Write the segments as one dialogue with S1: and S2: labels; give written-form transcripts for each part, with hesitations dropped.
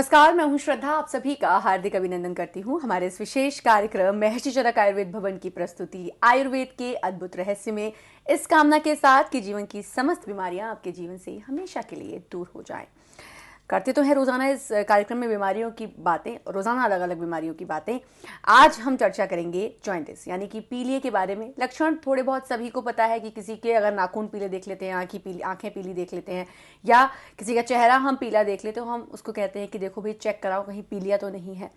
S1: नमस्कार, मैं हूं श्रद्धा। आप सभी का हार्दिक अभिनंदन करती हूं हमारे इस विशेष कार्यक्रम महर्षि चरक आयुर्वेद भवन की प्रस्तुति आयुर्वेद के अद्भुत रहस्य में, इस कामना के साथ कि जीवन की समस्त बीमारियां आपके जीवन से हमेशा के लिए दूर हो जाएं। करते तो हैं रोजाना इस कार्यक्रम में बीमारियों की बातें, रोजाना अलग अलग बीमारियों की बातें। आज हम चर्चा करेंगे जॉइंटिस यानी कि पीलिया के बारे में। लक्षण थोड़े बहुत सभी को पता है कि किसी के अगर नाखून पीले देख लेते हैं, आंखें पीली देख लेते हैं, या किसी का चेहरा हम पीला देख लेते, तो हम उसको कहते हैं कि देखो भाई चेक कराओ कहीं पीलिया तो नहीं है।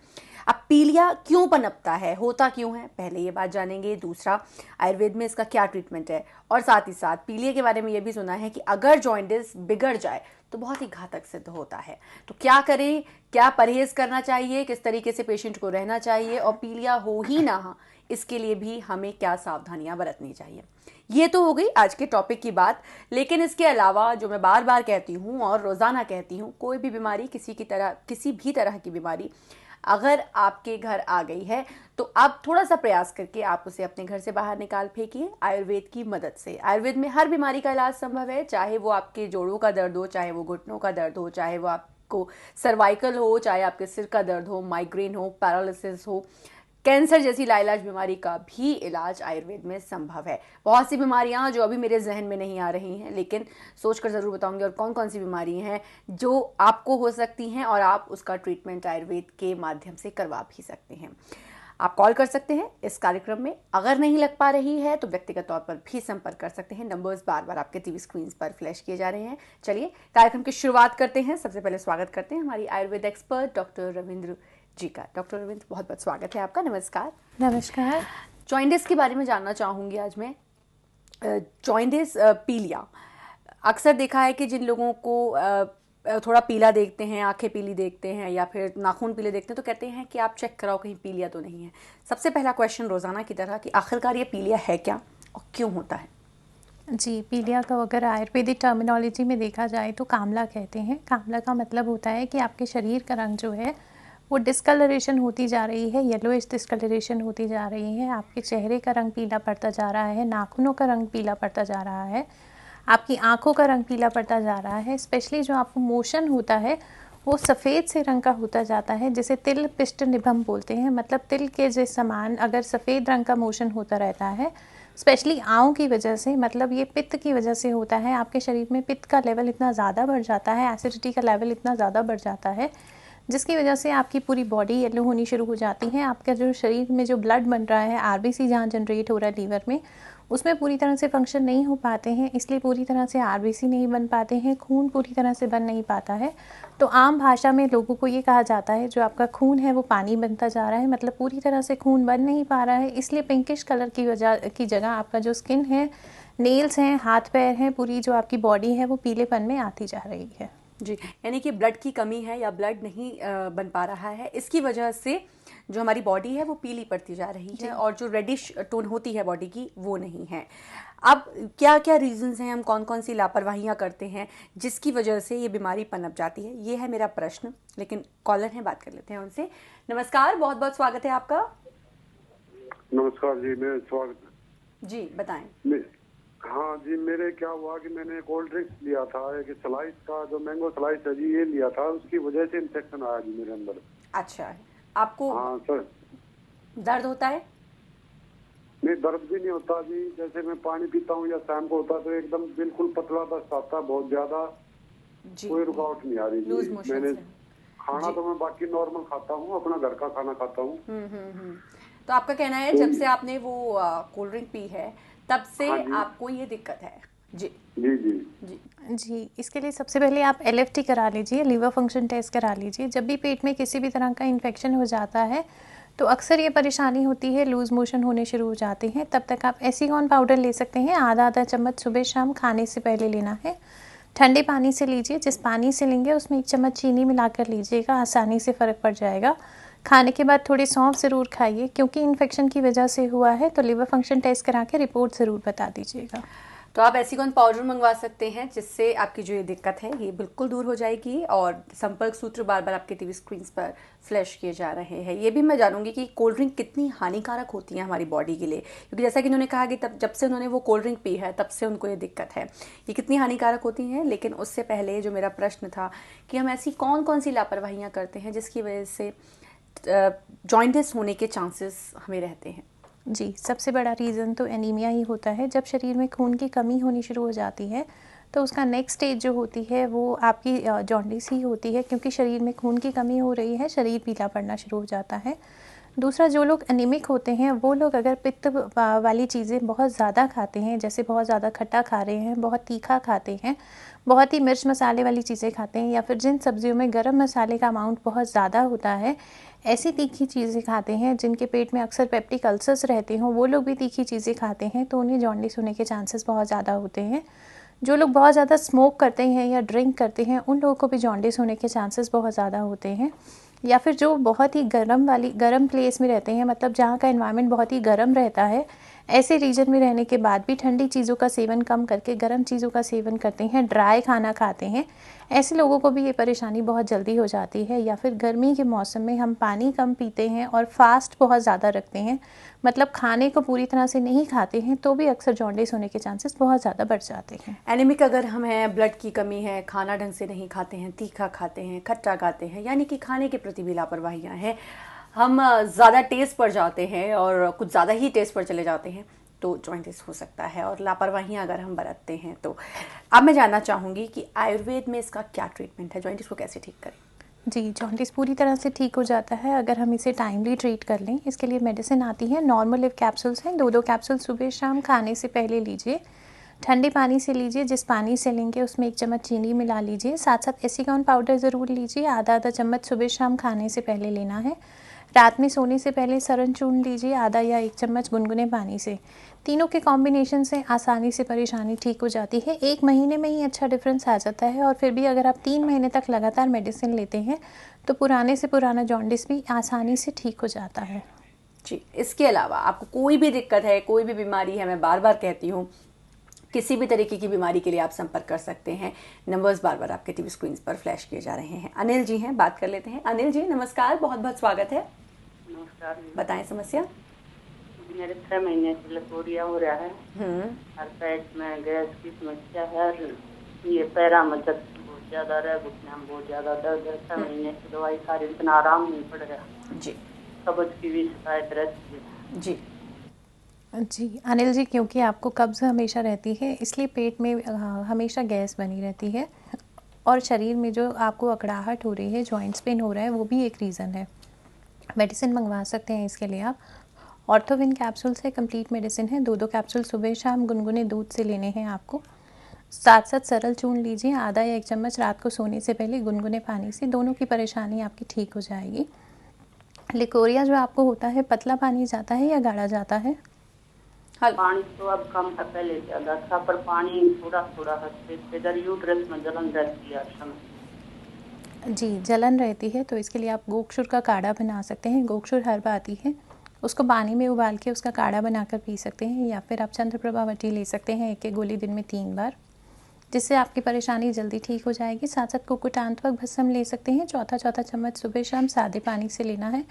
S1: अब पीलिया क्यों पनपता है, होता क्यों है, पहले ये बात जानेंगे। दूसरा, आयुर्वेद में इसका क्या ट्रीटमेंट है, और साथ ही साथ पीलिया के बारे में ये भी सुना है कि अगर जॉइंटिस बिगड़ जाए तो बहुत ही घातक सिद्ध होता है। तो क्या करें, क्या परहेज करना चाहिए, किस तरीके से पेशेंट को रहना चाहिए, और पीलिया हो ही ना इसके लिए भी हमें क्या सावधानियां बरतनी चाहिए। ये तो हो गई आज के टॉपिक की बात। लेकिन इसके अलावा जो मैं बार बार कहती हूँ और रोजाना कहती हूँ, कोई भी बीमारी, किसी भी तरह की बीमारी अगर आपके घर आ गई है तो आप थोड़ा सा प्रयास करके आप उसे अपने घर से बाहर निकाल फेंकिए आयुर्वेद की मदद से। आयुर्वेद में हर बीमारी का इलाज संभव है, चाहे वो आपके जोड़ों का दर्द हो, चाहे वो घुटनों का दर्द हो, चाहे वो आपको सर्वाइकल हो, चाहे आपके सिर का दर्द हो, माइग्रेन हो, पैरालिसिस हो, कैंसर जैसी लाइलाज बीमारी का भी इलाज आयुर्वेद में संभव है। बहुत सी बीमारियां जो अभी मेरे जहन में नहीं आ रही हैं, लेकिन सोचकर जरूर बताऊंगी और कौन कौन सी बीमारी हैं जो आपको हो सकती हैं और आप उसका ट्रीटमेंट आयुर्वेद के माध्यम से करवा भी सकते हैं। आप कॉल कर सकते हैं इस कार्यक्रम में। अगर नहीं लग पा रही है तो व्यक्तिगत तौर पर भी संपर्क कर सकते हैं। नंबर्स बार बार आपके टीवी स्क्रीन पर फ्लैश किए जा रहे हैं। चलिए कार्यक्रम की शुरुआत करते हैं। सबसे पहले स्वागत करते हैं हमारी आयुर्वेद एक्सपर्ट डॉक्टर रविंद्र जी का। डॉक्टर रविंद्र, बहुत बहुत स्वागत है आपका। नमस्कार।
S2: नमस्कार।
S1: जॉइंटिस के बारे में जानना चाहूँगी आज मैं। जॉइंटिस, पीलिया, अक्सर देखा है कि जिन लोगों को थोड़ा पीला देखते हैं, आंखें पीली देखते हैं या फिर नाखून पीले देखते हैं, तो कहते हैं कि आप चेक कराओ कहीं पीलिया तो नहीं है। सबसे पहला क्वेश्चन रोजाना की तरह कि आखिरकार ये पीलिया है क्या और क्यों होता है?
S2: जी, पीलिया का अगर आयुर्वेदिक टर्मिनोलॉजी में देखा जाए तो कामला कहते हैं। कामला का मतलब होता है कि आपके शरीर का रंग जो है वो डिस्कलरेशन होती जा रही है, येलोइश डिस्कलरेशन होती जा रही है। आपके चेहरे का रंग पीला पड़ता जा रहा है, नाखूनों का रंग पीला पड़ता जा रहा है, आपकी आँखों का रंग पीला पड़ता जा रहा है। स्पेशली जो आपको मोशन होता है वो सफ़ेद से रंग का होता जाता है, जिसे तिल पिष्ट निभम बोलते हैं। मतलब तिल के जैसे समान अगर सफ़ेद रंग का मोशन होता रहता है, स्पेशली आँव की वजह से, मतलब ये पित्त की वजह से होता है। आपके शरीर में पित्त का लेवल इतना ज़्यादा बढ़ जाता है, एसिडिटी का लेवल इतना ज़्यादा बढ़ जाता है, जिसकी वजह से आपकी पूरी बॉडी येलो होनी शुरू हो जाती है। आपका जो शरीर में जो ब्लड बन रहा है, आरबीसी जहाँ जनरेट हो रहा है लीवर में, उसमें पूरी तरह से फंक्शन नहीं हो पाते हैं, इसलिए पूरी तरह से आरबीसी नहीं बन पाते हैं, खून पूरी तरह से बन नहीं पाता है। तो आम भाषा में लोगों को ये कहा जाता है जो आपका खून है वो पानी बनता जा रहा है, मतलब पूरी तरह से खून बन नहीं पा रहा है। इसलिए पिंकिश कलर की जगह आपका जो स्किन है, नेल्स हैं, हाथ पैर हैं, पूरी जो आपकी बॉडी है वो पीलेपन में आती जा रही है।
S1: जी, यानी कि ब्लड की कमी है या ब्लड नहीं बन पा रहा है, इसकी वजह से जो हमारी बॉडी है वो पीली पड़ती जा रही है और जो रेडिश टोन होती है बॉडी की वो नहीं है। अब क्या क्या रीजंस हैं, हम कौन कौन सी लापरवाहियां करते हैं जिसकी वजह से ये बीमारी पनप जाती है, ये है मेरा प्रश्न। लेकिन कॉलर हैं, बात कर लेते हैं उनसे। नमस्कार, बहुत बहुत स्वागत है आपका।
S3: नमस्कार जी, मैं स्वागत
S1: जी, बताएं।
S3: हाँ जी, मेरे क्या हुआ कि मैंने कोल्ड ड्रिंक्स लिया था, एक स्लाइस का जो मैंगो स्लाइस है जी, ये लिया था, उसकी वजह से इन्फेक्शन आया जी मेरे अंदर।
S1: अच्छा, आपको
S3: हाँ सर।
S1: दर्द होता है?
S3: नहीं, दर्द भी नहीं होता जी। जैसे मैं पानी पीता हूँ या शाम को होता तो एकदम बिल्कुल पतला दस्त आता, बहुत ज्यादा, कोई रुकावट नहीं आ रही जी। मैंने खाना तो मैं बाकी नॉर्मल खाता हूँ, अपना घर का खाना खाता हूँ।
S1: तो आपका कहना है जब से आपने वो कोल्ड ड्रिंक पी है तब से आपको ये दिक्कत है? जी
S3: जी जी
S2: जी जी। इसके लिए सबसे पहले आप एलएफटी करा लीजिए, लीवर फंक्शन टेस्ट करा लीजिए। जब भी पेट में किसी भी तरह का इन्फेक्शन हो जाता है तो अक्सर ये परेशानी होती है, लूज़ मोशन होने शुरू हो जाते हैं। तब तक आप एसीगॉन पाउडर ले सकते हैं, आधा आधा चम्मच सुबह शाम खाने से पहले लेना है। ठंडे पानी से लीजिए, जिस पानी से लेंगे उसमें 1 चम्मच चीनी मिलाकर लीजिएगा, आसानी से फ़र्क पड़ जाएगा। खाने के बाद थोड़ी सौंफ ज़रूर खाइए, क्योंकि इन्फेक्शन की वजह से हुआ है, तो लिवर फंक्शन टेस्ट करा के रिपोर्ट ज़रूर बता दीजिएगा।
S1: तो आप एसीगोन पाउडर मंगवा सकते हैं, जिससे आपकी जो ये दिक्कत है ये बिल्कुल दूर हो जाएगी। और संपर्क सूत्र बार बार आपके टीवी स्क्रीन पर फ्लैश किए जा रहे हैं। ये भी मैं जानूंगी कि कोल्ड ड्रिंक कितनी हानिकारक होती है हमारी बॉडी के लिए, क्योंकि जैसा कि उन्होंने कहा कि तब जब से उन्होंने वो कोल्ड ड्रिंक पी है तब से उनको ये दिक्कत है, ये कितनी हानिकारक होती हैं। लेकिन उससे पहले जो मेरा प्रश्न था कि हम ऐसी कौन कौन सी लापरवाहियाँ करते हैं जिसकी वजह से जॉइंटिस होने के चांसेस हमें रहते हैं।
S2: जी, सबसे बड़ा रीज़न तो एनीमिया ही होता है। जब शरीर में खून की कमी होनी शुरू हो जाती है तो उसका नेक्स्ट स्टेज जो होती है वो आपकी जॉन्डिस ही होती है, क्योंकि शरीर में खून की कमी हो रही है, शरीर पीला पड़ना शुरू हो जाता है। दूसरा, जो लोग एनीमिक होते हैं वो लोग अगर पित्त वाली चीज़ें बहुत ज़्यादा खाते हैं, जैसे बहुत ज़्यादा खट्टा खा रहे हैं, बहुत तीखा खाते हैं, बहुत ही मिर्च मसाले वाली चीज़ें खाते हैं, या फिर जिन सब्जियों में गरम मसाले का अमाउंट बहुत ज़्यादा होता है, ऐसी तीखी चीज़ें खाते हैं, जिनके पेट में अक्सर पेप्टिक अल्सर्स रहते हों, वो लोग भी तीखी चीज़ें खाते हैं, तो उन्हें जॉन्डिस होने के चांसेस बहुत ज़्यादा होते हैं। जो लोग बहुत ज़्यादा स्मोक करते हैं या ड्रिंक करते हैं, उन लोगों को भी जॉन्डिस होने के चांसेस बहुत ज़्यादा होते हैं। या फिर जो बहुत ही गर्म प्लेस में रहते हैं, मतलब जहाँ का एनवायरनमेंट बहुत ही गर्म रहता है, ऐसे रीजन में रहने के बाद भी ठंडी चीज़ों का सेवन कम करके गर्म चीज़ों का सेवन करते हैं, ड्राई खाना खाते हैं, ऐसे लोगों को भी ये परेशानी बहुत जल्दी हो जाती है। या फिर गर्मी के मौसम में हम पानी कम पीते हैं और फास्ट बहुत ज़्यादा रखते हैं, मतलब खाने को पूरी तरह से नहीं खाते हैं, तो भी अक्सर जॉन्डिस होने के चांसेस बहुत ज़्यादा बढ़ जाते हैं।
S1: एनीमिक अगर हम हैं, ब्लड की कमी है, खाना ढंग से नहीं खाते हैं, तीखा खाते हैं, खट्टा खाते हैं, यानी कि खाने के प्रति भी लापरवाहियाँ हैं, हम ज़्यादा टेस्ट पर जाते हैं और कुछ ज़्यादा ही टेस्ट पर चले जाते हैं, तो जॉइंटिस हो सकता है। और लापरवाहियाँ अगर हम बरतते हैं तो अब मैं जानना चाहूँगी कि आयुर्वेद में इसका क्या ट्रीटमेंट है, जॉइंटिस को कैसे ठीक करें।
S2: जी, जॉन्डिस पूरी तरह से ठीक हो जाता है अगर हम इसे टाइमली ट्रीट कर लें। इसके लिए मेडिसिन आती है, नॉर्मलिव कैप्सूल्स हैं, 2-2 कैप्सूल सुबह शाम खाने से पहले लीजिए। ठंडे पानी से लीजिए, जिस पानी से लेंगे उसमें 1 चम्मच चीनी मिला लीजिए, साथ-साथ एसीगोन पाउडर ज़रूर लीजिए, आधा-आधा चम्मच सुबह शाम खाने से पहले लेना है। रात में सोने से पहले सरन चूर्ण लीजिए, आधा या 1 चम्मच गुनगुने पानी से। तीनों के कॉम्बिनेशन से आसानी से परेशानी ठीक हो जाती है। 1 महीने में ही अच्छा डिफरेंस आ जाता है, और फिर भी अगर आप 3 महीने तक लगातार मेडिसिन लेते हैं तो पुराने से पुराना जॉन्डिस भी आसानी से ठीक हो जाता है।
S1: जी, इसके अलावा आपको कोई भी दिक्कत है, कोई भी बीमारी है, मैं बार बार कहती हूँ, किसी भी तरीके की बीमारी के लिए आप संपर्क कर सकते हैं। नंबर्स बार बार आपके टीवी स्क्रीन पर फ्लैश किए जा रहे हैं। अनिल जी हैं, बात कर लेते हैं। अनिल जी नमस्कार, बहुत बहुत स्वागत है।
S4: नमस्कार।
S1: बताएं समस्या।
S4: मेरे 6 महीने से लकोरिया हो रहा है, और पेट में गैस की समस्या है, ये पैरा में बहुत ज्यादा रहा, घुटने में बहुत ज्यादा दर्द है। 6 महीने से दवाई खा रही, इतना आराम नहीं पड़ रहा
S1: जी।
S4: कब्ज की भी शिकायत रहती है।
S1: जी
S2: जी अनिल जी, क्योंकि आपको कब्ज़ हमेशा रहती है, इसलिए पेट में हमेशा गैस बनी रहती है, और शरीर में जो आपको अकड़ाहट हो रही है, जॉइंट्स पेन हो रहा है, वो भी एक रीज़न है। मेडिसिन मंगवा सकते हैं इसके लिए आप। ऑर्थोविन कैप्सूल से कंप्लीट मेडिसिन है, 2-2 कैप्सूल सुबह शाम गुनगुने दूध से लेने हैं आपको। साथ-साथ सरल चूर्ण लीजिए, आधा या 1 चम्मच रात को सोने से पहले गुनगुने पानी से। दोनों की परेशानी आपकी ठीक हो जाएगी। लिकोरिया जो आपको होता है, पतला पानी जाता है या गाढ़ा जाता है?
S4: पानी तो अब कम था, पहले ज्यादा था, पर पानी थोड़ा थोड़ा इधर यूट्रस में जलन रहती है।
S2: जी, जलन रहती है तो इसके लिए आप गोक्षुर का काढ़ा बना सकते हैं। गोक्षुर हर्ब आती है, उसको पानी में उबाल के उसका काढ़ा बनाकर पी सकते हैं, या फिर आप चंद्रप्रभावती ले सकते हैं 1-1 गोली दिन में 3 बार, जिससे आपकी परेशानी जल्दी ठीक हो जाएगी। साथ-साथ कुकुटांतवक भस्म ले सकते हैं, चौथा चम्मच सुबह शाम सादे पानी से लेना है।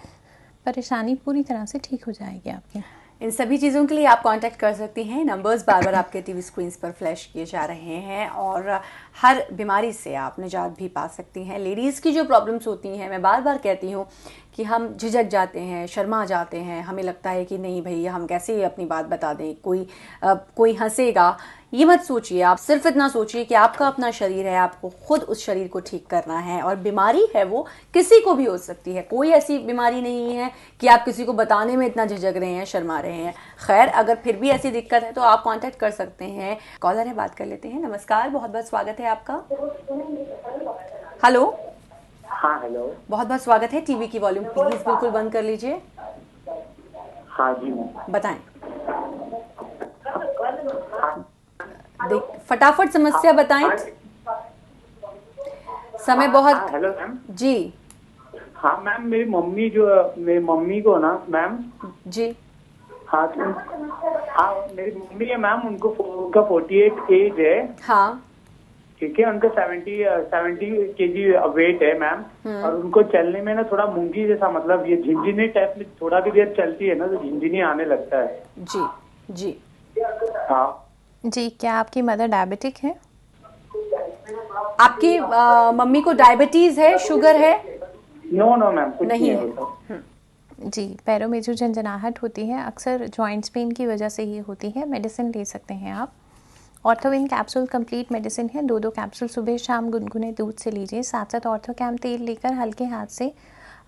S2: परेशानी पूरी तरह से ठीक हो जाएगी आपकी।
S1: इन सभी चीज़ों के लिए आप कांटेक्ट कर सकती हैं। नंबर्स बार बार आपके टीवी स्क्रीन्स पर फ्लैश किए जा रहे हैं, और हर बीमारी से आप निजात भी पा सकती हैं। लेडीज़ की जो प्रॉब्लम्स होती हैं, मैं बार बार कहती हूँ कि हम झिझक जाते हैं, शर्मा जाते हैं, हमें लगता है कि नहीं भैया हम कैसे अपनी बात बता दें, कोई हंसेगा। ये मत सोचिए, आप सिर्फ इतना सोचिए कि आपका अपना शरीर है, आपको खुद उस शरीर को ठीक करना है, और बीमारी है वो किसी को भी हो सकती है। कोई ऐसी बीमारी नहीं है कि आप किसी को बताने में इतना झिझक रहे हैं, शर्मा रहे हैं। खैर, अगर फिर भी ऐसी दिक्कत है तो आप कांटेक्ट कर सकते हैं। कॉलर है, बात कर लेते हैं। नमस्कार, बहुत बहुत स्वागत है आपका। हेलो।
S5: हाँ हेलो।
S1: बहुत बहुत स्वागत है। टीवी की वॉल्यूम प्लीज बिल्कुल बंद कर लीजिए।
S5: हाँ जी।
S1: बताएं। फटाफट समस्या बताएं, समय बहुत।
S5: हेलो मैम
S1: जी।
S5: हाँ मैम, मेरी मम्मी को ना मैम
S1: जी।
S5: हाँ हाँ, मेरी मम्मी है मैम, उनका 48 एज है।
S1: हाँ,
S5: ठीक है, उनका 70 केजी वेट है मैम। और उनको चलने में ना थोड़ा मूंगी जैसा, मतलब ये झिंझिनी टाइप में, थोड़ा भी देर चलती है ना तो झिंझिनी आने लगता है।
S1: जी जी।
S5: हाँ
S2: जी, क्या आपकी मदर डायबिटिक है?
S1: आपकी मम्मी को डायबिटीज है, शुगर है?
S5: नो नो मैम, कुछ
S1: नहीं
S5: नहीं
S1: है।
S5: होता।
S2: जी, पैरों में जो झंझनाहट होती है अक्सर जॉइंट्स पेन की वजह से ही होती है। मेडिसिन ले सकते हैं आप। ऑर्थोविन कैप्सूल कंप्लीट मेडिसिन है, 2 कैप्सूल सुबह शाम गुनगुने दूध से लीजिए। साथ साथ ऑर्थोकैम तेल लेकर हल्के हाथ से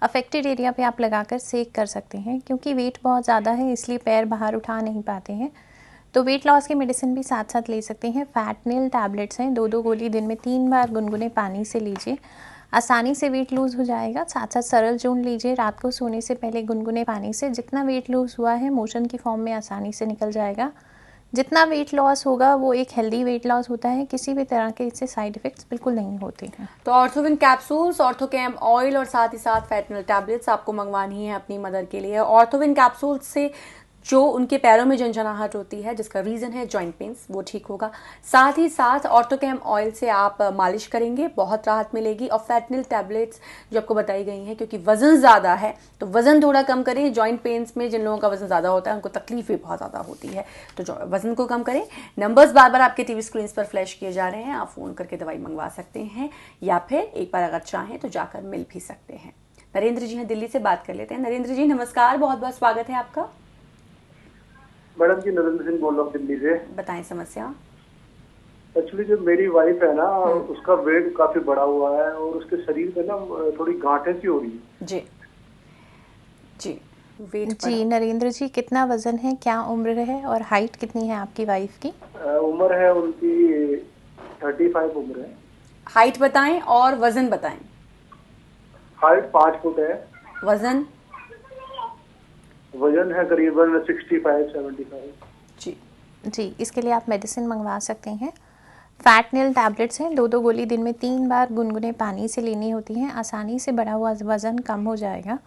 S2: अफेक्टेड एरिया पे आप लगाकर सेक कर सकते हैं। क्योंकि वेट बहुत ज़्यादा है इसलिए पैर बाहर उठा नहीं पाते हैं, तो वेट लॉस की मेडिसिन भी साथ साथ ले सकते हैं। फैटनिल टैबलेट्स हैं, 2 गोली दिन में 3 बार गुनगुने पानी से लीजिए, आसानी से वेट लूज़ हो जाएगा। साथ साथ सरल चूर्ण लीजिए, रात को सोने से पहले गुनगुने पानी से। जितना वेट लूज़ हुआ है मोशन की फॉर्म में आसानी से निकल जाएगा। जितना वेट लॉस होगा वो एक हेल्दी वेट लॉस होता है, किसी भी तरह के इससे साइड इफ़ेक्ट्स बिल्कुल नहीं होते हैं।
S1: तो ऑर्थोविन कैप्सूल्स, ऑर्थोकैम ऑयल और साथ ही साथ फैटनल टैबलेट्स आपको मंगवानी है अपनी मदर के लिए। ऑर्थोविन कैप्सूल्स से जो उनके पैरों में झंझनाहट होती है, जिसका रीज़न है जॉइंट पेन्स, वो ठीक होगा। साथ ही साथ ऑर्थोकैम ऑयल से आप मालिश करेंगे, बहुत राहत मिलेगी। और फैटनिल टैबलेट्स जो आपको बताई गई हैं, क्योंकि वज़न ज़्यादा है तो वज़न थोड़ा कम करें। जॉइंट पेन्स में जिन लोगों का वज़न ज़्यादा होता है उनको तकलीफ भी बहुत ज़्यादा होती है, तो वज़न को कम करें। नंबर्स बार बार आपके टीवी स्क्रीन पर फ्लैश किए जा रहे हैं, आप फ़ोन करके दवाई मंगवा सकते हैं या फिर एक बार अगर चाहें तो जाकर मिल भी सकते हैं। नरेंद्र जी हैं, दिल्ली से बात कर लेते हैं। नरेंद्र जी नमस्कार, बहुत बहुत स्वागत है आपका।
S3: मैडम जी, नरेंद्र सिंह बोल रहा हूँ दिल्ली से।
S1: बताएं समस्या।
S3: एक्चुअली जो मेरी वाइफ है ना, उसका वेट काफी बढ़ा हुआ है और उसके शरीर पे ना थोड़ी गांठें सी हो रही है।
S1: जी जी, वेट
S2: जी नरेंद्र जी, कितना वज़न है, क्या उम्र है और हाइट कितनी है आपकी वाइफ की?
S3: उम्र है उनकी 35 उम्र है।
S1: हाइट बताएं और वजन बताएं।
S3: हाइट 5 फुट है।
S1: वजन?
S3: वजन है करीबन 65-75।
S2: जी, इसके लिए आप मेडिसिन मंगवा सकते हैं। फैटनिल टैबलेट्स हैं, 2 गोली दिन में 3 बार गुनगुने पानी से लेनी होती हैं, आसानी से बढ़ा हुआ वज़न कम हो जाएगा।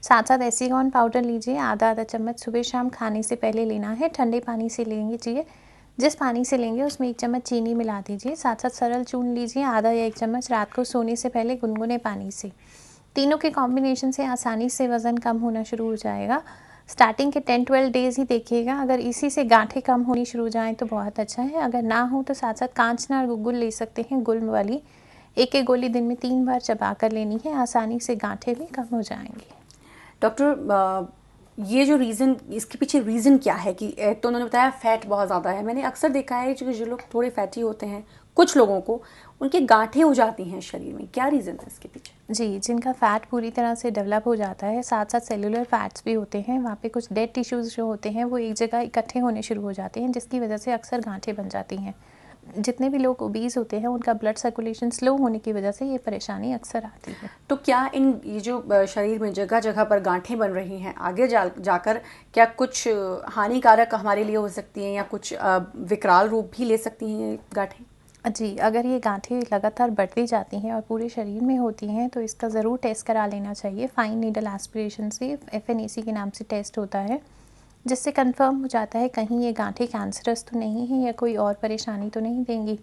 S2: साथ साथ एसीगॉन पाउडर लीजिए, आधा चम्मच सुबह शाम खाने से पहले लेना है। ठंडे पानी से लेंगे चाहिए, जिस पानी से लेंगे उसमें 1 चम्मच चीनी मिला दीजिए। साथ साथ सरल चूर्ण लीजिए, आधा या 1 चम्मच रात को सोने से पहले गुनगुने पानी से। तीनों के कॉम्बिनेशन से आसानी से वज़न कम होना शुरू हो जाएगा। स्टार्टिंग के 10-12 डेज़ ही देखिएगा, अगर इसी से गांठें कम होनी शुरू हो जाएँ तो बहुत अच्छा है। अगर ना हो तो साथ साथ कांचनार गुग्गुल ले सकते हैं, गुल वाली। एक गोली दिन में 3 बार चबा कर लेनी है, आसानी से गांठें भी कम हो जाएंगी।
S1: डॉक्टर, ये जो रीज़न, इसके पीछे रीज़न क्या है? कि एक तो उन्होंने बताया फैट बहुत ज़्यादा है। मैंने अक्सर देखा है जो लोग थोड़े फैटी होते हैं, कुछ लोगों को उनके गांठें हो जाती हैं शरीर में, क्या रीज़न है इसके पीछे?
S2: जी, जिनका फ़ैट पूरी तरह से डेवलप हो जाता है, साथ साथ सेलुलर फैट्स भी होते हैं, वहाँ पे कुछ डेड टिश्यूज़ जो होते हैं वो एक जगह इकट्ठे होने शुरू हो जाते हैं, जिसकी वजह से अक्सर गांठें बन जाती हैं। जितने भी लोग ओबीज़ होते हैं उनका ब्लड सर्कुलेशन स्लो होने की वजह से ये परेशानी अक्सर आती है।
S1: तो क्या ये जो शरीर में जगह जगह पर गांठें बन रही हैं, आगे जाकर क्या कुछ हानिकारक हमारे लिए हो सकती हैं या कुछ विकराल रूप भी ले सकती हैं ये गांठें?
S2: जी, अगर ये गांठें लगातार बढ़ती जाती हैं और पूरे शरीर में होती हैं तो इसका ज़रूर टेस्ट करा लेना चाहिए। फाइन नीडल एस्पिरेशन से, FNAC के नाम से टेस्ट होता है, जिससे कंफर्म हो जाता है कहीं ये गांठें कैंसरस तो नहीं है या कोई और परेशानी तो नहीं देंगी।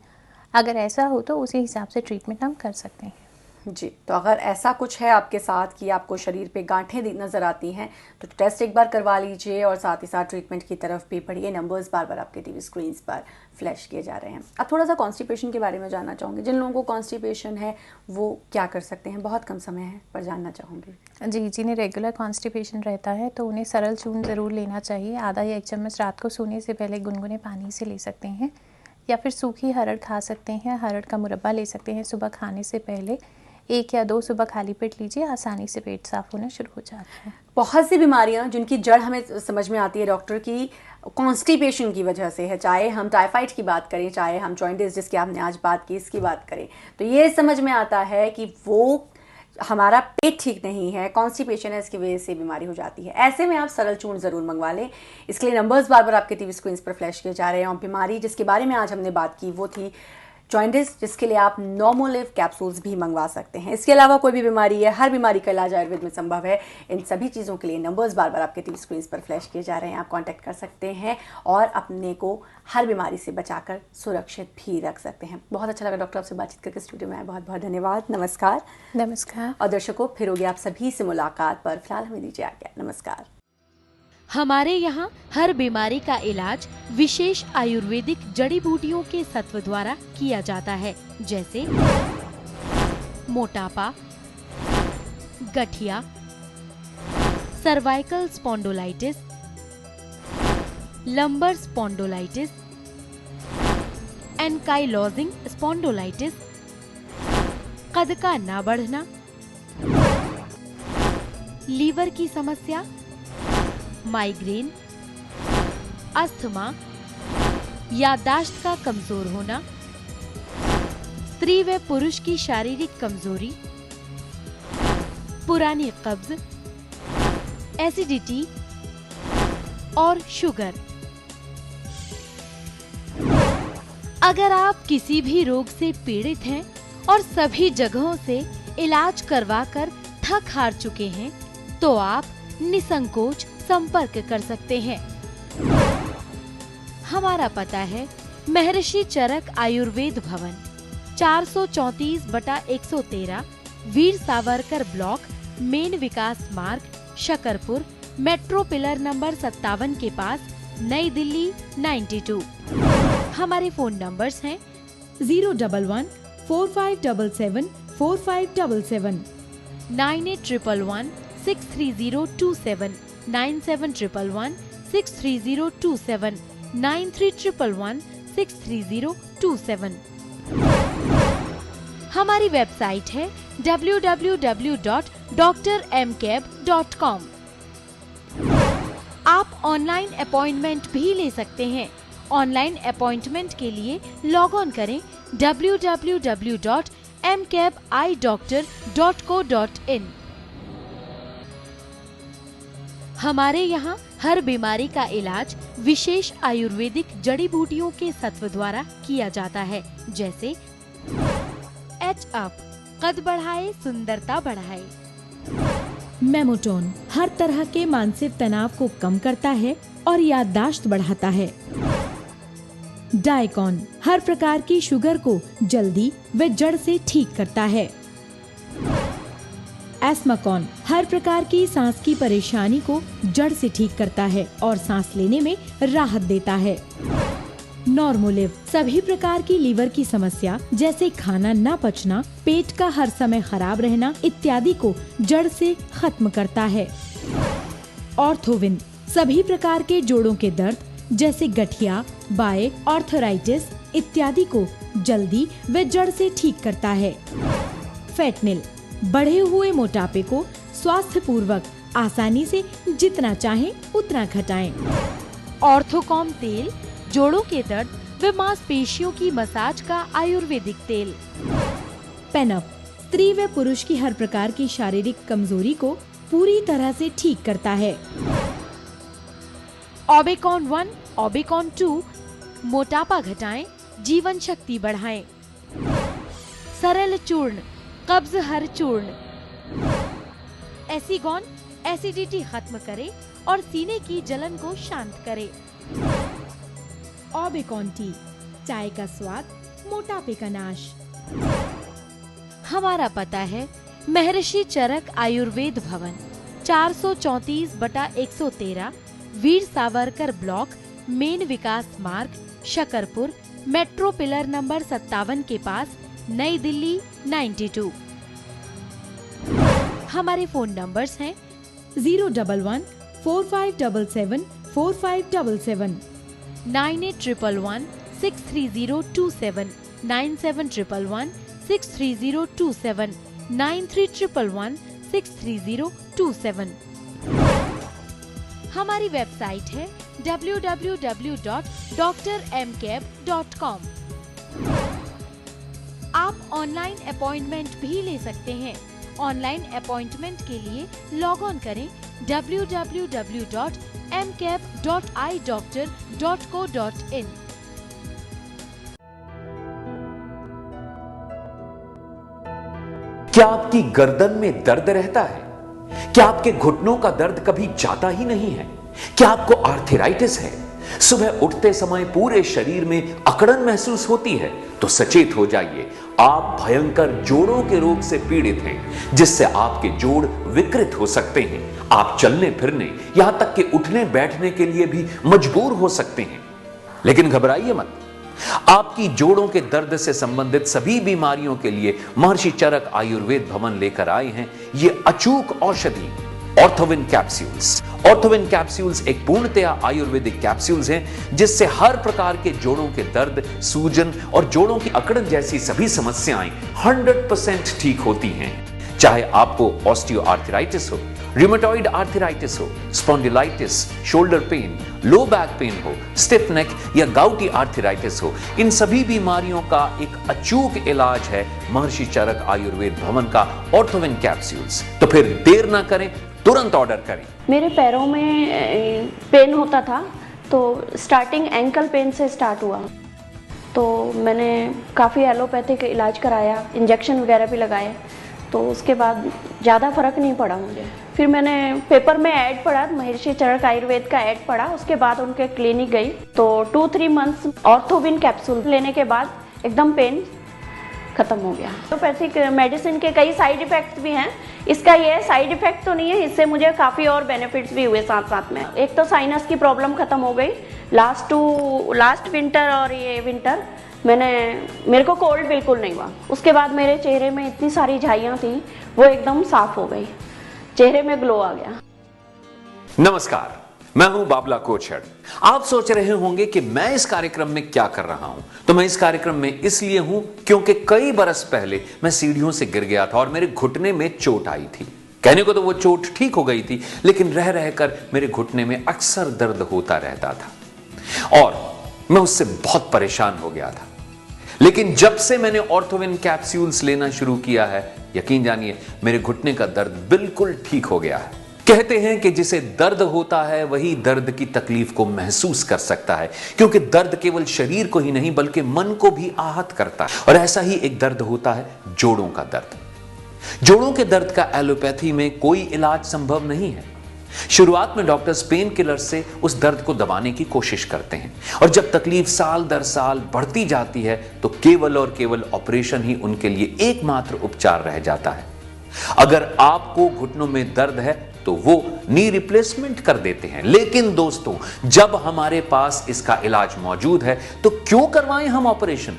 S2: अगर ऐसा हो तो उसी हिसाब से ट्रीटमेंट हम कर सकते हैं।
S1: जी, तो अगर ऐसा कुछ है आपके साथ कि आपको शरीर पे गांठें नज़र आती हैं तो टेस्ट एक बार करवा लीजिए और साथ ही साथ ट्रीटमेंट की तरफ भी बढ़िए। नंबर्स बार बार आपके टीवी स्क्रीन पर फ्लैश किए जा रहे हैं। अब थोड़ा सा कॉन्स्टिपेशन के बारे में जानना चाहूँगी। जिन लोगों को कॉन्स्टिपेशन है वो क्या कर सकते हैं? बहुत कम समय है पर जानना चाहूँगी।
S2: जी, जिन्हें रेगुलर कॉन्स्टिपेशन रहता है तो उन्हें सरल चूर्ण ज़रूर लेना चाहिए। आधा या 1 चम्मच रात को सोने से पहले गुनगुने पानी से ले सकते हैं, या फिर सूखी हरड़ खा सकते हैं। हरड़ का मुरब्बा ले सकते हैं सुबह खाने से पहले। 1 या 2 सुबह खाली पेट लीजिए, आसानी से पेट साफ होना शुरू हो जाता है।
S1: बहुत सी बीमारियां जिनकी जड़ हमें समझ में आती है डॉक्टर की कॉन्स्टिपेशन की वजह से है, चाहे हम टाइफाइड की बात करें, चाहे हम जॉइंटिस जिसकी आपने आज बात की इसकी बात करें, तो ये समझ में आता है कि वो हमारा पेट ठीक नहीं है, कॉन्स्टिपेशन है, इसकी वजह से बीमारी हो जाती है। ऐसे में आप सरल चूर्ण ज़रूर मंगवा लें। इसके लिए नंबर्स बार बार आपके टीवी स्क्रीन पर फ्लैश किए जा रहे हैं। और बीमारी जिसके बारे में आज हमने बात की वो थी जॉइंटिस, जिसके लिए आप नॉर्मोलिव कैप्सूल्स भी मंगवा सकते हैं। इसके अलावा कोई भी बीमारी है, हर बीमारी का इलाज आयुर्वेद में संभव है। इन सभी चीज़ों के लिए नंबर्स बार बार आपके टीवी स्क्रीन पर फ्लैश किए जा रहे हैं, आप कांटेक्ट कर सकते हैं और अपने को हर बीमारी से बचाकर सुरक्षित भी रख सकते हैं। बहुत अच्छा लगा डॉक्टर आपसे बातचीत करके, स्टूडियो में आए, बहुत बहुत धन्यवाद। नमस्कार।
S2: नमस्कार।
S1: और दर्शकों, फिर होगी आप सभी से मुलाकात, पर फिलहाल हमें दीजिए आज्ञा। नमस्कार।
S6: हमारे यहाँ हर बीमारी का इलाज विशेष आयुर्वेदिक जड़ी बूटियों के सत्व द्वारा किया जाता है, जैसे मोटापा, गठिया, cervical spondylitis, lumbar spondylitis, ankylosing spondylitis, कद का ना बढ़ना, लीवर की समस्या, माइग्रेन, अस्थमा, याददाश्त का कमजोर होना, स्त्री व पुरुष की शारीरिक कमजोरी, पुरानी कब्ज, एसिडिटी और शुगर। अगर आप किसी भी रोग से पीड़ित हैं और सभी जगहों से इलाज करवाकर थक हार चुके हैं, तो आप निसंकोच संपर्क कर सकते हैं। हमारा पता है महर्षि चरक आयुर्वेद भवन, 434/113, वीर सावरकर ब्लॉक, मेन विकास मार्ग, शकरपुर, मेट्रो पिलर नंबर 57 के पास, नई दिल्ली 92। हमारे फोन नंबर्स हैं
S7: 011-4577-4577,
S6: 9811-63027, 9711-63027, 9311-63027। हमारी वेबसाइट है www.drmcab.com। आप ऑनलाइन अपॉइंटमेंट भी ले सकते हैं। ऑनलाइन अपॉइंटमेंट के लिए लॉग ऑन करें www.mcabeyedoctor.co.in। हमारे यहाँ हर बीमारी का इलाज विशेष आयुर्वेदिक जड़ी बूटियों के सत्व द्वारा किया जाता है, जैसे एच अप, कद बढ़ाए, सुंदरता बढ़ाए।
S7: मेमोटोन हर तरह के मानसिक तनाव को कम करता है और याददाश्त बढ़ाता है। डाइकॉन हर प्रकार की शुगर को जल्दी व जड़ से ठीक करता है। एस्माकॉन हर प्रकार की सांस की परेशानी को जड़ से ठीक करता है और सांस लेने में राहत देता है। नॉर्मोलिव सभी प्रकार की लीवर की समस्या, जैसे खाना न पचना, पेट का हर समय खराब रहना इत्यादि को जड़ से खत्म करता है। ऑर्थोविन सभी प्रकार के जोड़ों के दर्द, जैसे गठिया, बाय, आर्थराइटिस इत्यादि को जल्दी व जड़ से ठीक करता है। फैटनिल बढ़े हुए मोटापे को स्वास्थ्य पूर्वक आसानी से जितना चाहें उतना घटाएं।
S6: ऑर्थोकॉम तेल जोड़ों के दर्द व मांसपेशियों की मसाज का आयुर्वेदिक तेल।
S7: पेनअप स्त्री व पुरुष की हर प्रकार की शारीरिक कमजोरी को पूरी तरह से ठीक करता है।
S6: ऑबेकॉन 1, ऑबेकॉन 2 मोटापा घटाएं, जीवन शक्ति बढ़ाएं। सरल चूर्ण कब्ज हर चूर्ण। एसीगॉन एसिडिटी खत्म करे और सीने की जलन को शांत करे।
S7: ऑबेकॉन टी चाय का स्वाद, मोटापे का नाश।
S6: हमारा पता है महर्षि चरक आयुर्वेद भवन, 434/113, वीर सावरकर ब्लॉक, मेन विकास मार्ग, शकरपुर, मेट्रो पिलर नंबर 57 के पास, नई दिल्ली 92। हमारे फोन नंबर्स हैं
S7: 011-4577-4577,
S6: 9811-63027, 9711-63027, 9311-63027। हमारी वेबसाइट है www.drmcab.com। आप ऑनलाइन अपॉइंटमेंट भी ले सकते हैं। ऑनलाइन अपॉइंटमेंट के लिए लॉग ऑन करें www.mcab.eyedoctor.co.in।
S8: क्या आपकी गर्दन में दर्द रहता है? क्या आपके घुटनों का दर्द कभी जाता ही नहीं है? क्या आपको आर्थराइटिस है? सुबह उठते समय पूरे शरीर में अकड़न महसूस होती है? तो सचेत हो जाइए, आप भयंकर जोड़ों के रोग से पीड़ित हैं, जिससे आपके जोड़ विकृत हो सकते हैं। आप चलने फिरने, यहां तक कि उठने बैठने के लिए भी मजबूर हो सकते हैं। लेकिन घबराइए मत, आपकी जोड़ों के दर्द से संबंधित सभी बीमारियों के लिए महर्षि चरक आयुर्वेद भवन लेकर आए हैं ये अचूक औषधि, ऑर्थोविन कैप्सूल्स। ऑर्थोविन कैप्सूल्स एक पूर्णतया आयुर्वेदिक कैप्सूल्स हैं, जिससे हर प्रकार के जोड़ों के दर्द, सूजन और जोड़ों की अकड़न जैसी सभी समस्याएं 100% ठीक होती हैं। चाहे आपको ऑस्टियोआर्थराइटिस हो, रिमेटॉइड आर्थराइटिस हो, spondylitis, shoulder pain, low back pain हो, स्टिफ नेक या गाउटी आर्थराइटिस हो, इन सभी बीमारियों का एक अचूक इलाज है महर्षि चरक आयुर्वेद भवन का ऑर्थोविन कैप्सूल्स। तो फिर देर ना करें, तुरंत ऑर्डर करें।
S9: मेरे पैरों में पेन होता था, तो स्टार्टिंग एंकल पेन से स्टार्ट हुआ। तो मैंने काफ़ी एलोपैथिक इलाज कराया, इंजेक्शन वगैरह भी लगाए, तो उसके बाद ज़्यादा फर्क नहीं पड़ा मुझे। फिर मैंने पेपर में ऐड पढ़ा, महर्षि चरक आयुर्वेद का ऐड पढ़ा, उसके बाद उनके क्लिनिक गई। तो 2-3 मंथ्स ऑर्थोविन कैप्सूल लेने के बाद एकदम पेन खत्म हो गया। एलोपैथिक मेडिसिन के कई साइड इफेक्ट्स भी हैं, इसका ये साइड इफेक्ट तो नहीं है, इससे मुझे काफ़ी और बेनिफिट्स भी हुए साथ साथ में। एक तो साइनस की प्रॉब्लम खत्म हो गई लास्ट विंटर, और ये विंटर मेरे को कोल्ड बिल्कुल नहीं हुआ। उसके बाद मेरे चेहरे में इतनी सारी झाइयाँ थी, वो एकदम साफ हो गई, चेहरे में ग्लो आ गया।
S8: नमस्कार, मैं हूं बाबला कोचर। आप सोच रहे होंगे कि मैं इस कार्यक्रम में क्या कर रहा हूं। तो मैं इस कार्यक्रम में इसलिए हूं क्योंकि कई बरस पहले मैं सीढ़ियों से गिर गया था और मेरे घुटने में चोट आई थी। कहने को तो वो चोट ठीक हो गई थी, लेकिन रह रहकर मेरे घुटने में अक्सर दर्द होता रहता था और मैं उससे बहुत परेशान हो गया था। लेकिन जब से मैंने ऑर्थोविन कैप्सूल्स लेना शुरू किया है, यकीन जानिए मेरे घुटने का दर्द बिल्कुल ठीक हो गया है। कहते हैं कि जिसे दर्द होता है वही दर्द की तकलीफ को महसूस कर सकता है, क्योंकि दर्द केवल शरीर को ही नहीं बल्कि मन को भी आहत करता है। और ऐसा ही एक दर्द होता है जोड़ों का दर्द। जोड़ों के दर्द का एलोपैथी में कोई इलाज संभव नहीं है। शुरुआत में डॉक्टर्स पेन किलर से उस दर्द को दबाने की कोशिश करते हैं, और जब तकलीफ साल दर साल बढ़ती जाती है तो केवल और केवल ऑपरेशन ही उनके लिए एकमात्र उपचार रह जाता है। अगर आपको घुटनों में दर्द है तो वो नी रिप्लेसमेंट कर देते हैं, लेकिन दोस्तों जब हमारे पास इसका इलाज मौजूद है तो क्यों करवाएं हम ऑपरेशन,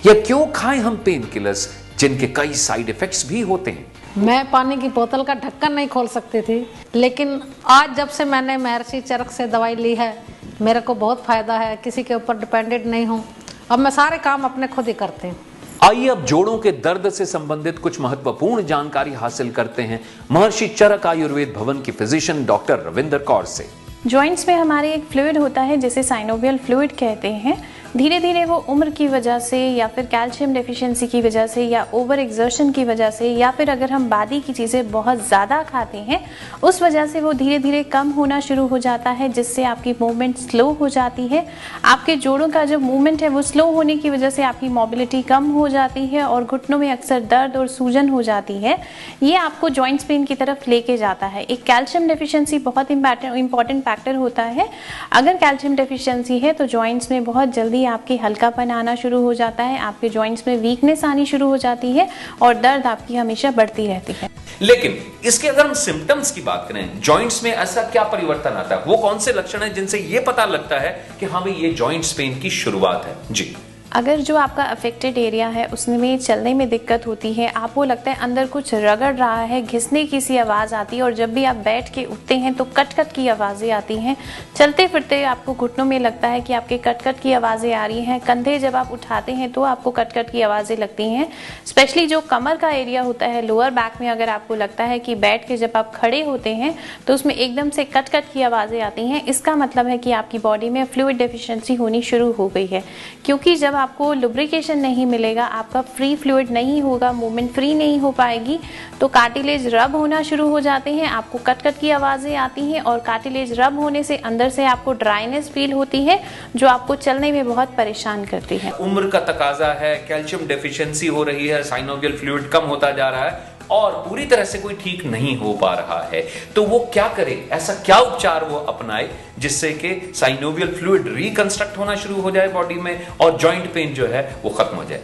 S8: या क्यों खाएं हम पेन किलर्स जिनके कई साइड इफेक्ट्स भी होते हैं।
S10: मैं पानी की बोतल का ढक्कन नहीं खोल सकती थी, लेकिन आज जब से मैंने महर्षि चरक से दवाई ली है मेरे को बहुत फायदा है। किसी के ऊपर डिपेंडेंट नहीं हूँ, अब मैं सारे काम अपने खुद ही करते हैं।
S8: आइए अब जोड़ों के दर्द से संबंधित कुछ महत्वपूर्ण जानकारी हासिल करते हैं महर्षि चरक आयुर्वेद भवन की फिजिशियन डॉक्टर रविंदर कौर से।
S2: जॉइंट्स में हमारे एक फ्लूइड होता है जिसे साइनोवियल फ्लूइड कहते हैं। धीरे धीरे वो उम्र की वजह से या फिर कैल्शियम डेफिशिएंसी की वजह से या ओवर एक्सर्शन की वजह से या फिर अगर हम बादी की चीज़ें बहुत ज़्यादा खाते हैं उस वजह से वो धीरे धीरे कम होना शुरू हो जाता है, जिससे आपकी मूवमेंट स्लो हो जाती है। आपके जोड़ों का जो मूवमेंट है वो स्लो होने की वजह से आपकी मोबिलिटी कम हो जाती है और घुटनों में अक्सर दर्द और सूजन हो जाती है। ये आपको जॉइंट्स पेन की तरफ लेके जाता है। एक कैल्शियम डेफिशिएंसी बहुत इंपॉर्टेंट फैक्टर होता है। अगर कैल्शियम डेफिशिएंसी है तो जॉइंट्स में बहुत जल्दी आपके हल्कापन आना शुरू हो जाता है, आपके जॉइंट्स में वीकनेस आनी शुरू हो जाती है और दर्द आपकी हमेशा बढ़ती रहती है।
S8: लेकिन इसके अगर हम सिम्टम्स की बात करें, जॉइंट्स में ऐसा क्या परिवर्तन आता है, वो कौन से लक्षण हैं जिनसे ये पता लगता है कि हाँ भाई ये जॉइंट्स पेन की शुरुआत है? जी,
S2: अगर जो आपका अफेक्टेड एरिया है उसमें चलने में दिक्कत होती है, आपको लगता है अंदर कुछ रगड़ रहा है, घिसने की सी आवाज़ आती है और जब भी आप बैठ के उठते हैं तो कट कट की आवाज़ें आती हैं। चलते फिरते आपको घुटनों में लगता है कि आपके कट कट की आवाज़ें आ रही हैं। कंधे जब आप उठाते हैं तो आपको कट कट की आवाज़ें लगती हैं। स्पेशली जो कमर का एरिया होता है, लोअर बैक में अगर आपको लगता है कि बैठ के जब आप खड़े होते हैं तो उसमें एकदम से कट कट की आवाज़ें आती हैं, इसका मतलब है कि आपकी बॉडी में फ्लूइड डेफिशिएंसी होनी शुरू हो गई है। क्योंकि जब आपको लुब्रिकेशन नहीं मिलेगा, आपका फ्री फ्लूइड नहीं होगा, मूवमेंट फ्री नहीं हो पाएगी, तो कार्टिलेज रब होना शुरू हो जाते हैं, आपको कट कट की आवाज़ें आती हैं और कार्टिलेज रब होने से अंदर से आपको ड्राइनेस फील होती है जो आपको चलने में बहुत परेशान करती है।
S8: उम्र का तकाजा है, कैल्शियम डेफिशिएंसी हो रही है, साइनोवियल फ्लूइड कम होता जा रहा है, और पूरी तरह से कोई ठीक नहीं हो पा रहा है, तो वो क्या करे, ऐसा क्या उपचार वो अपनाए जिससे कि साइनोवियल फ्लूइड रिकंस्ट्रक्ट होना शुरू हो जाए बॉडी में और जॉइंट पेन जो है वो खत्म हो जाए।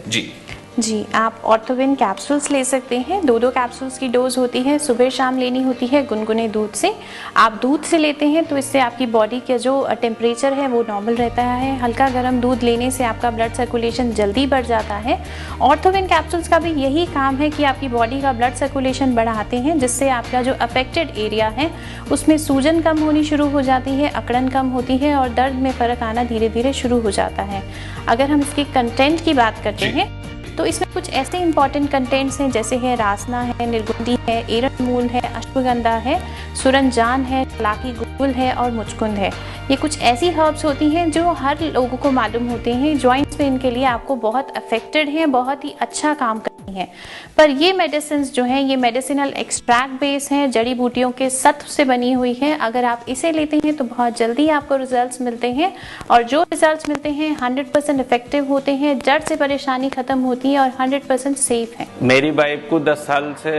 S2: जी, आप ऑर्थोविन कैप्सूल्स ले सकते हैं। 2 कैप्सूल्स की डोज होती है, सुबह शाम लेनी होती है गुनगुने दूध से। आप दूध से लेते हैं तो इससे आपकी बॉडी का जो टेम्परेचर है वो नॉर्मल रहता है। हल्का गर्म दूध लेने से आपका ब्लड सर्कुलेशन जल्दी बढ़ जाता है। ऑर्थोविन कैप्सूल्स का भी यही काम है कि आपकी बॉडी का ब्लड सर्कुलेशन बढ़ाते हैं, जिससे आपका जो अफेक्टेड एरिया है उसमें सूजन कम होनी शुरू हो जाती है, अकड़न कम होती है और दर्द में फ़र्क आना धीरे धीरे शुरू हो जाता है। अगर हम इसके कंटेंट की बात करते हैं तो इसमें कुछ ऐसे इंपॉर्टेंट कंटेंट्स हैं जैसे है रासना है, निर्गुंडी है, एरंडमूल है, अश्वगंधा है, सुरंजान है, लाकी गुल है और मुचकुंद है। ये कुछ ऐसी हर्ब्स होती हैं जो हर लोगों को मालूम होते हैं जॉइंट्स पेन के लिए आपको बहुत अफेक्टेड हैं, बहुत ही अच्छा काम करती हैं। पर ये मेडिसिन जो हैं ये मेडिसिनल एक्सट्रैक्ट बेस हैं, जड़ी बूटियों के सत्व से बनी हुई है। अगर आप इसे लेते हैं तो बहुत जल्दी आपको रिजल्ट्स मिलते हैं और जो रिजल्ट्स मिलते हैं 100% इफेक्टिव होते हैं, जड़ से परेशानी खत्म होती है और 100% सेफ है।
S11: मेरी वाइफ को 10 साल से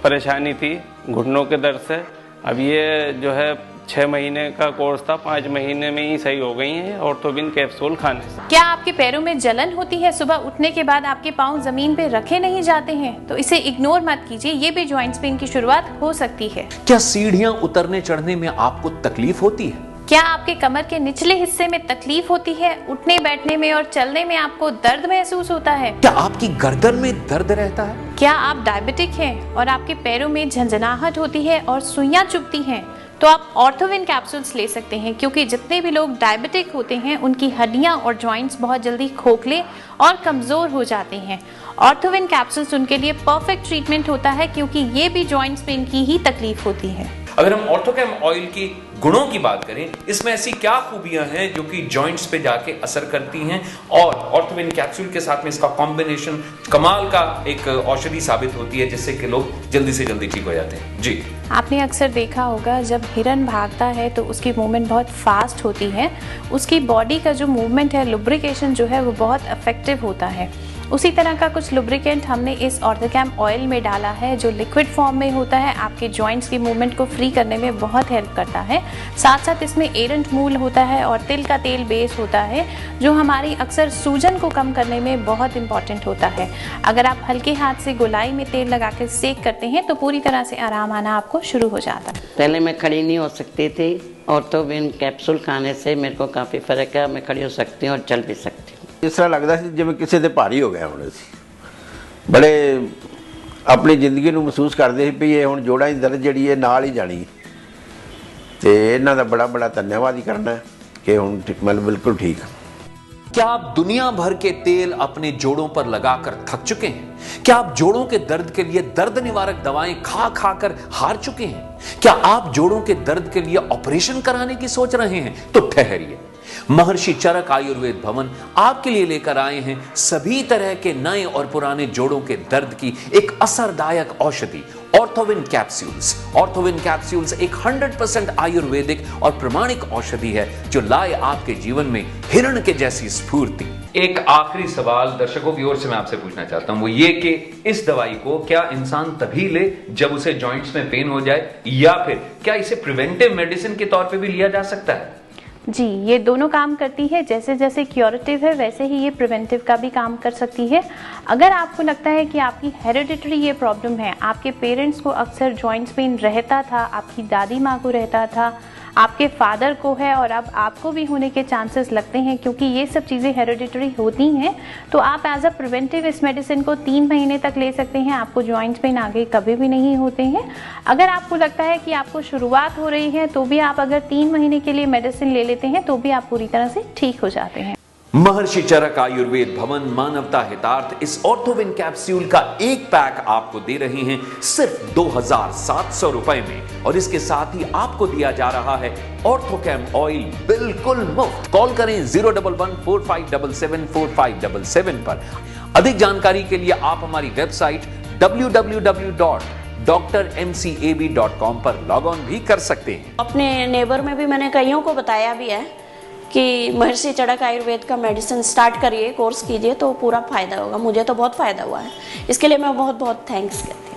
S11: परेशानी थी घुटनों के दर्द से। अब ये जो है 6 महीने का कोर्स था, 5 महीने में ही सही हो गई हैं ऑर्थोविन कैप्सूल खाने से।
S2: क्या आपके पैरों में जलन होती है? सुबह उठने के बाद आपके पाँव जमीन पे रखे नहीं जाते हैं? तो इसे इग्नोर मत कीजिए, ये भी जॉइंट्स पेन की शुरुआत हो सकती है।
S8: क्या सीढ़ियां उतरने चढ़ने में आपको तकलीफ होती है?
S2: क्या आपके कमर के निचले हिस्से में तकलीफ होती है? उठने बैठने में और चलने में आपको दर्द महसूस होता है?
S8: क्या आपकी गर्दन में दर्द रहता है?
S2: क्या आप डायबिटिक हैं और आपके पैरों में झंझनाहट होती है और सुइयां चुभती हैं? तो आप ऑर्थोविन कैप्सूल्स ले सकते हैं, क्योंकि जितने भी लोग डायबिटिक होते हैं उनकी हड्डियां और जॉइंट्स बहुत जल्दी खोखले और कमज़ोर हो जाते हैं। ऑर्थोविन कैप्सूल्स उनके लिए परफेक्ट ट्रीटमेंट होता है, क्योंकि ये भी जॉइंट्स पेन की ही तकलीफ होती है।
S8: अगर हम ऑर्थोकैम ऑयल की गुणों की बात करें, इसमें ऐसी क्या खूबियां हैं जो कि जॉइंट्स पे जाके असर करती हैं और ऑर्थोविन कैप्सूल के साथ में इसका कॉम्बिनेशन कमाल का एक औषधि साबित होती है, जिससे कि लोग जल्दी से जल्दी ठीक हो जाते हैं। जी,
S2: आपने अक्सर देखा होगा जब हिरन भागता है तो उसकी मूवमेंट बहुत फास्ट होती है, उसकी बॉडी का जो मूवमेंट है, लुब्रिकेशन जो है वो बहुत इफेक्टिव होता है। उसी तरह का कुछ लुब्रिकेंट हमने इस ऑर्थोकैम ऑयल में डाला है, जो लिक्विड फॉर्म में होता है, आपके जॉइंट्स की मूवमेंट को फ्री करने में बहुत हेल्प करता है। साथ साथ इसमें एरंडमूल होता है और तिल का तेल बेस होता है, जो हमारी अक्सर सूजन को कम करने में बहुत इंपॉर्टेंट होता है। अगर आप हल्के हाथ से गोलाई में तेल लगा कर सेक करते हैं तो पूरी तरह से आराम आना आपको शुरू हो जाता है।
S4: पहले मैं खड़ी नहीं हो सकती थी, ऑर्थोविन कैप्सूल खाने से मेरे को काफ़ी फ़र्क है। मैं खड़ी हो सकती हूँ और चल भी सकती हूँ।
S12: इस तरह लगता है जिवें किसी ਦੇ ਭਾਰੀ ਹੋ ਗਿਆ ਹੁਣ ਅਸੀਂ ਬੜੇ ਆਪਣੀ ਜ਼ਿੰਦਗੀ ਨੂੰ ਮਹਿਸੂਸ ਕਰਦੇ ਸੀ ਵੀ ਇਹ ਹੁਣ ਜੋੜਾਂ ਦੀ ਦਰਦ ਜਿਹੜੀ ਹੈ ਨਾਲ ਹੀ ਜਾਣੀ ਤੇ ਇਹਨਾਂ ਦਾ ਬੜਾ ਬੜਾ ਧੰਨਵਾਦ ਹੀ ਕਰਨਾ ਕਿ ਹੁਣ ਮਤਲਬ ਬਿਲकुल ठीक।
S8: क्या आप दुनिया भर के तेल अपने जोड़ों पर लगाकर थक चुके हैं? क्या आप जोड़ों के दर्द के लिए दर्द निवारक दवाएं खा खा कर हार चुके हैं? क्या आप जोड़ों के दर्द के लिए ऑपरेशन कराने की सोच रहे हैं? तो ठहरिए, महर्षि चरक आयुर्वेद भवन आपके लिए लेकर आए हैं सभी तरह के नए और पुराने जोड़ों के दर्द की एक असरदायक औषधि ऑर्थोविन कैप्सूल्स। ऑर्थोविन कैप्सूल्स एक 100% आयुर्वेदिक और प्रमाणिक औषधि है जो लाए आपके जीवन में हिरण के जैसी स्फूर्ति। एक आखिरी सवाल दर्शकों की ओर से मैं आपसे पूछना चाहता हूं, वो ये कि इस दवाई को क्या इंसान तभी ले जब उसे जॉइंट्स में पेन हो जाए, या फिर क्या इसे प्रिवेंटिव मेडिसिन के तौर पे भी लिया जा सकता है?
S2: जी, ये दोनों काम करती है। जैसे जैसे क्यूरेटिव है वैसे ही ये प्रिवेंटिव का भी काम कर सकती है। अगर आपको लगता है कि आपकी हेरिडिटरी ये प्रॉब्लम है, आपके पेरेंट्स को अक्सर जॉइंट्स पेन रहता था, आपकी दादी माँ को रहता था, आपके फादर को है और अब आपको भी होने के चांसेस लगते हैं, क्योंकि ये सब चीज़ें हेरिडिटरी होती हैं, तो आप एज अ प्रिवेंटिव इस मेडिसिन को 3 महीने तक ले सकते हैं। आपको जॉइंट्स पेन आगे कभी भी नहीं होते हैं। अगर आपको लगता है कि आपको शुरुआत हो रही है तो भी आप अगर 3 महीने के लिए मेडिसिन ले लेते हैं तो भी आप पूरी तरह से ठीक हो जाते हैं।
S8: महर्षि चरक आयुर्वेद भवन मानवता हितार्थ इस ऑर्थोविन कैप्सूल का एक पैक आपको दे रहे हैं सिर्फ 2700 रुपए में, और इसके साथ ही आपको दिया जा रहा है ऑर्थोकैम ऑयल बिल्कुल मुफ्त। कॉल करें 01145774577 पर। अधिक जानकारी के लिए आप हमारी वेबसाइट www.drmcab.com पर लॉग ऑन भी कर सकते हैं।
S9: अपने नेबर में भी मैंने कईयों को बताया भी है कि महर्षि चरक आयुर्वेद का मेडिसिन स्टार्ट करिए, कोर्स कीजिए तो पूरा फायदा होगा। मुझे तो बहुत फायदा हुआ है, इसके लिए मैं बहुत बहुत थैंक्स करती हूँ।